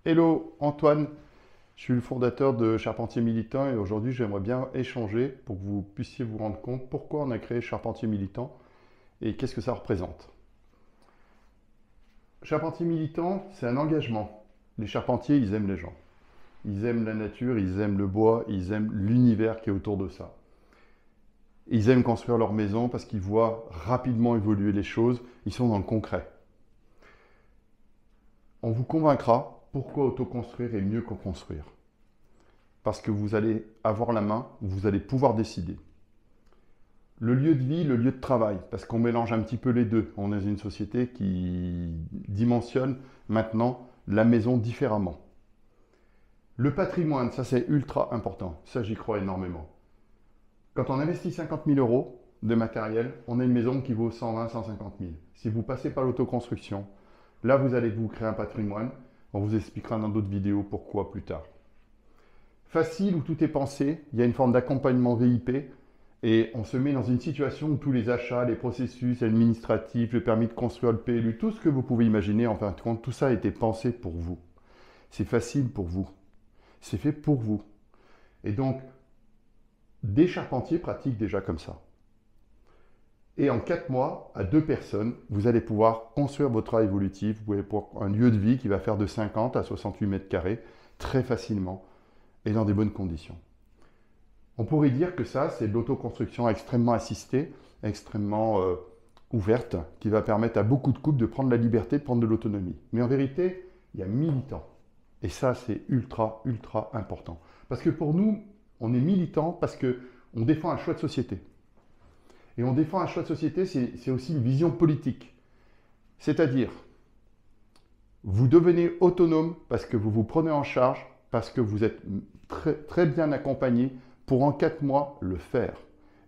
Hello Antoine, je suis le fondateur de Charpentier Militant et aujourd'hui j'aimerais bien échanger pour que vous puissiez vous rendre compte pourquoi on a créé Charpentier Militant et qu'est-ce que ça représente. Charpentier Militant, c'est un engagement. Les charpentiers, ils aiment les gens. Ils aiment la nature, ils aiment le bois, ils aiment l'univers qui est autour de ça. Ils aiment construire leur maison parce qu'ils voient rapidement évoluer les choses, ils sont dans le concret. On vous convaincra pourquoi autoconstruire est mieux que construire. Parce que vous allez avoir la main, vous allez pouvoir décider. Le lieu de vie, le lieu de travail, parce qu'on mélange un petit peu les deux. On est dans une société qui dimensionne maintenant la maison différemment. Le patrimoine, ça c'est ultra important, ça j'y crois énormément. Quand on investit 50 000 euros de matériel, on a une maison qui vaut 120 150 000. Si vous passez par l'autoconstruction, là vous allez vous créer un patrimoine. On vous expliquera dans d'autres vidéos pourquoi plus tard. Facile où tout est pensé, il y a une forme d'accompagnement VIP et on se met dans une situation où tous les achats, les processus administratifs, le permis de construire, le PLU, tout ce que vous pouvez imaginer, en fin de compte, tout ça a été pensé pour vous. C'est facile pour vous. C'est fait pour vous. Et donc, des charpentiers pratiquent déjà comme ça. Et en 4 mois, à 2 personnes, vous allez pouvoir construire votre travail évolutif. Vous pouvez avoir un lieu de vie qui va faire de 50 à 68 mètres carrés très facilement et dans des bonnes conditions. On pourrait dire que ça, c'est de l'autoconstruction extrêmement assistée, extrêmement ouverte, qui va permettre à beaucoup de couples de prendre la liberté, de prendre de l'autonomie. Mais en vérité, il y a militants. Et ça, c'est ultra, ultra important. Parce que pour nous, on est militants parce qu'on défend un choix de société. Et on défend un choix de société, c'est aussi une vision politique. C'est-à-dire, vous devenez autonome parce que vous vous prenez en charge, parce que vous êtes très, très bien accompagné pour en 4 mois le faire.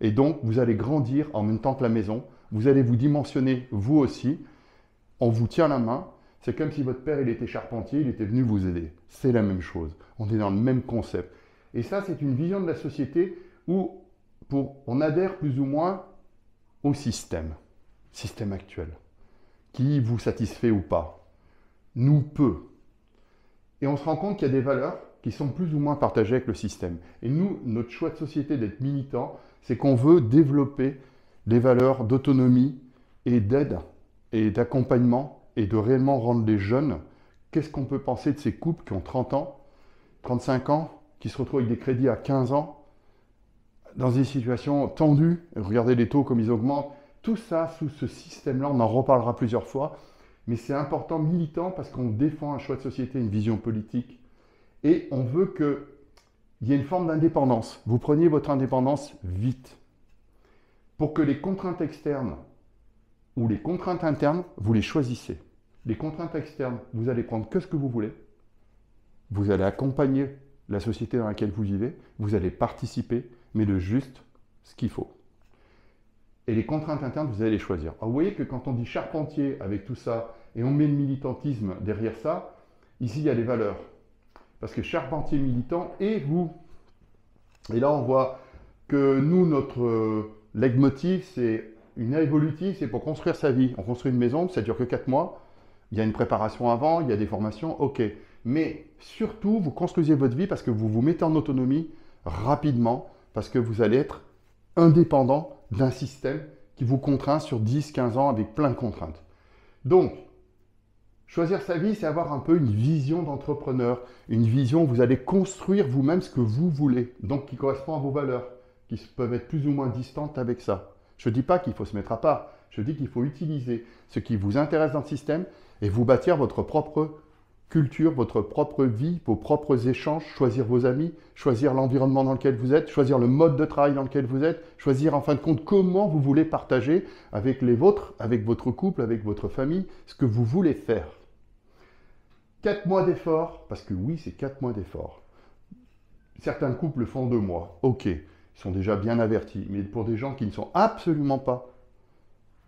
Et donc, vous allez grandir en même temps que la maison. Vous allez vous dimensionner vous aussi. On vous tient la main. C'est comme si votre père il était charpentier, il était venu vous aider. C'est la même chose. On est dans le même concept. Et ça, c'est une vision de la société où on adhère plus ou moins au système actuel, qui vous satisfait ou pas, nous peu. Et on se rend compte qu'il y a des valeurs qui sont plus ou moins partagées avec le système. Et nous, notre choix de société d'être militant, c'est qu'on veut développer des valeurs d'autonomie et d'aide et d'accompagnement et de réellement rendre les jeunes. Qu'est-ce qu'on peut penser de ces couples qui ont 30 ans, 35 ans, qui se retrouvent avec des crédits à 15 ans, dans des situations tendues, regardez les taux comme ils augmentent, tout ça sous ce système-là, on en reparlera plusieurs fois, mais c'est important, militant, parce qu'on défend un choix de société, une vision politique, et on veut qu'il y ait une forme d'indépendance. Vous preniez votre indépendance vite, pour que les contraintes externes ou les contraintes internes, vous les choisissez. Les contraintes externes, vous allez prendre que ce que vous voulez, vous allez accompagner la société dans laquelle vous vivez, vous allez participer, mais de juste ce qu'il faut. Et les contraintes internes, vous allez les choisir. Alors vous voyez que quand on dit charpentier avec tout ça, et on met le militantisme derrière ça, ici il y a les valeurs. Parce que charpentier militant et vous. Et là on voit que nous, notre leitmotiv, c'est une évolutive, c'est pour construire sa vie. On construit une maison, ça ne dure que 4 mois, il y a une préparation avant, il y a des formations, ok. Mais surtout, vous construisez votre vie parce que vous vous mettez en autonomie rapidement, parce que vous allez être indépendant d'un système qui vous contraint sur 10-15 ans avec plein de contraintes. Donc, choisir sa vie, c'est avoir un peu une vision d'entrepreneur, une vision où vous allez construire vous-même ce que vous voulez, donc qui correspond à vos valeurs, qui peuvent être plus ou moins distantes avec ça. Je ne dis pas qu'il faut se mettre à part, je dis qu'il faut utiliser ce qui vous intéresse dans le système et vous bâtir votre propre culture, votre propre vie, vos propres échanges, choisir vos amis, choisir l'environnement dans lequel vous êtes, choisir le mode de travail dans lequel vous êtes, choisir en fin de compte comment vous voulez partager avec les vôtres, avec votre couple, avec votre famille, ce que vous voulez faire. 4 mois d'effort, parce que oui, c'est 4 mois d'effort. Certains couples font 2 mois, ok, ils sont déjà bien avertis, mais pour des gens qui ne sont absolument pas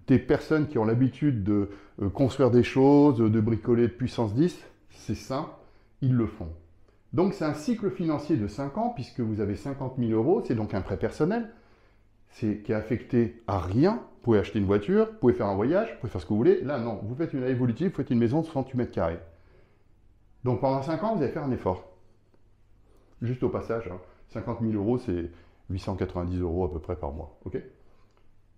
des personnes qui ont l'habitude de construire des choses, de bricoler de puissance 10, c'est simple, ils le font. Donc c'est un cycle financier de 5 ans, puisque vous avez 50 000 euros, c'est donc un prêt personnel, qui est affecté à rien. Vous pouvez acheter une voiture, vous pouvez faire un voyage, vous pouvez faire ce que vous voulez. Là, non, vous faites une évolutive, vous faites une maison de 68 mètres carrés. Donc pendant 5 ans, vous allez faire un effort. Juste au passage, hein, 50 000 euros, c'est 890 euros à peu près par mois. Ok.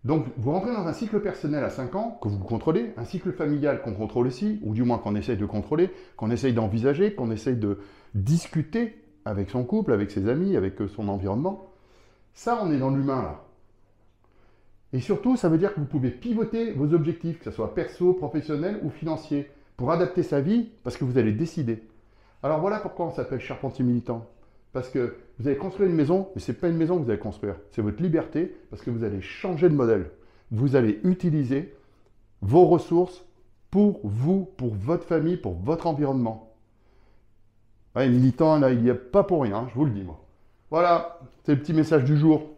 Donc vous rentrez dans un cycle personnel à 5 ans que vous contrôlez, un cycle familial qu'on contrôle aussi, ou du moins qu'on essaye de contrôler, qu'on essaye d'envisager, qu'on essaye de discuter avec son couple, avec ses amis, avec son environnement. Ça, on est dans l'humain là. Et surtout, ça veut dire que vous pouvez pivoter vos objectifs, que ce soit perso, professionnel ou financier, pour adapter sa vie, parce que vous allez décider. Alors voilà pourquoi on s'appelle charpentier militant. Parce que vous allez construire une maison, mais ce n'est pas une maison que vous allez construire, c'est votre liberté, parce que vous allez changer de modèle. Vous allez utiliser vos ressources pour vous, pour votre famille, pour votre environnement. Ouais, militant, là, il n'y a pas pour rien, je vous le dis moi. Voilà, c'est le petit message du jour.